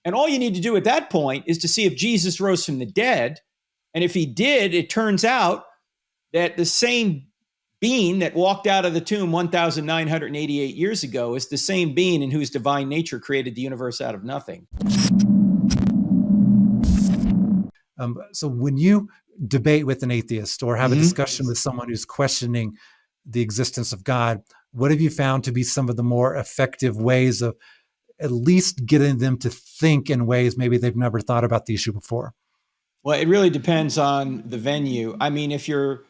And all you need to do at that point is to see if Jesus rose from the dead. And if he did, it turns out that the same being that walked out of the tomb 1,988 years ago is the same being in whose divine nature created the universe out of nothing. So when you debate with an atheist or have a discussion with someone who's questioning the existence of God, what have you found to be some of the more effective ways of at least getting them to think in ways maybe they've never thought about the issue before? Well, it really depends on the venue. I mean, if you're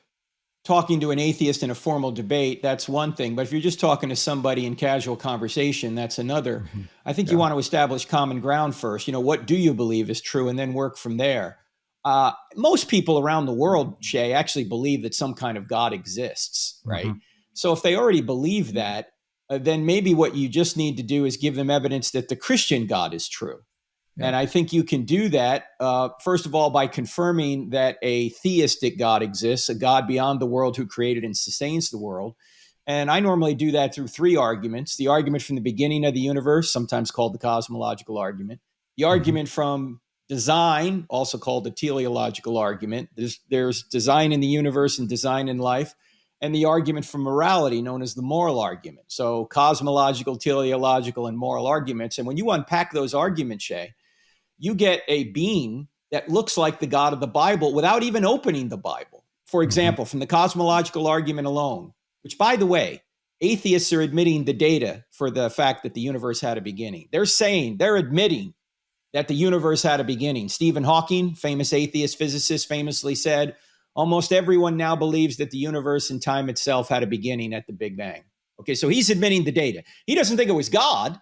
talking to an atheist in a formal debate, that's one thing. But if you're just talking to somebody in casual conversation, that's another. I think you want to establish common ground first. You know, what do you believe is true? And then work from there. Most people around the world, Shea, actually believe that some kind of God exists, right? So if they already believe that, then maybe what you just need to do is give them evidence that the Christian God is true. And I think you can do that, first of all, by confirming that a theistic God exists, a God beyond the world who created and sustains the world. And I normally do that through three arguments. The argument from the beginning of the universe, sometimes called the cosmological argument. The argument from design, also called the teleological argument. There's design in the universe and design in life. And the argument from morality, known as the moral argument. So cosmological, teleological, and moral arguments. And when you unpack those arguments, Shea, you get a being that looks like the God of the Bible without even opening the Bible. For example, from the cosmological argument alone, which, by the way, atheists are admitting the data for the fact that the universe had a beginning. They're admitting that the universe had a beginning. Stephen Hawking, famous atheist physicist, famously said, almost everyone now believes that the universe and time itself had a beginning at the Big Bang. Okay, so he's admitting the data. He doesn't think it was God,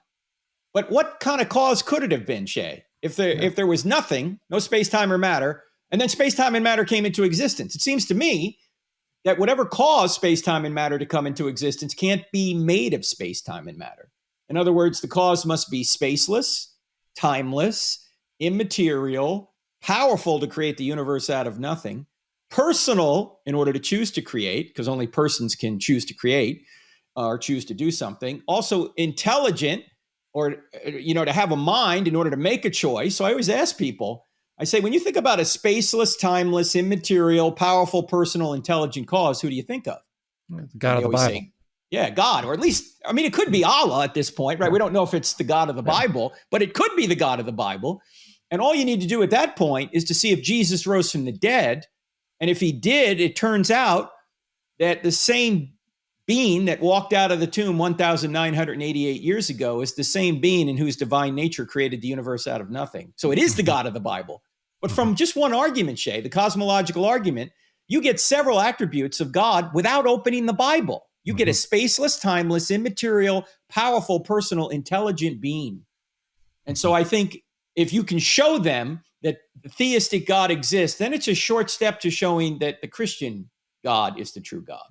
but what kind of cause could it have been, Shea? If there was nothing, no space, time, or matter, and then space, time, and matter came into existence, it seems to me that whatever caused space, time, and matter to come into existence can't be made of space, time, and matter. In other words, the cause must be spaceless, timeless, immaterial, powerful to create the universe out of nothing, personal in order to choose to create, because only persons can choose to create or choose to do something, also intelligent, or, you know, to have a mind in order to make a choice. So I always ask people, I say, when you think about a spaceless, timeless, immaterial, powerful, personal, intelligent cause, who do you think of? The God of the Bible. Say, yeah, God, or at least, I mean, it could be Allah at this point, right? We don't know if it's the God of the Bible, but it could be the God of the Bible. And all you need to do at that point is to see if Jesus rose from the dead. And if he did, it turns out that the same being that walked out of the tomb 1,988 years ago is the same being in whose divine nature created the universe out of nothing. So it is the God of the Bible. But from just one argument, Shea, the cosmological argument, you get several attributes of God without opening the Bible. You get a spaceless, timeless, immaterial, powerful, personal, intelligent being. And so I think if you can show them that the theistic God exists, then it's a short step to showing that the Christian God is the true God.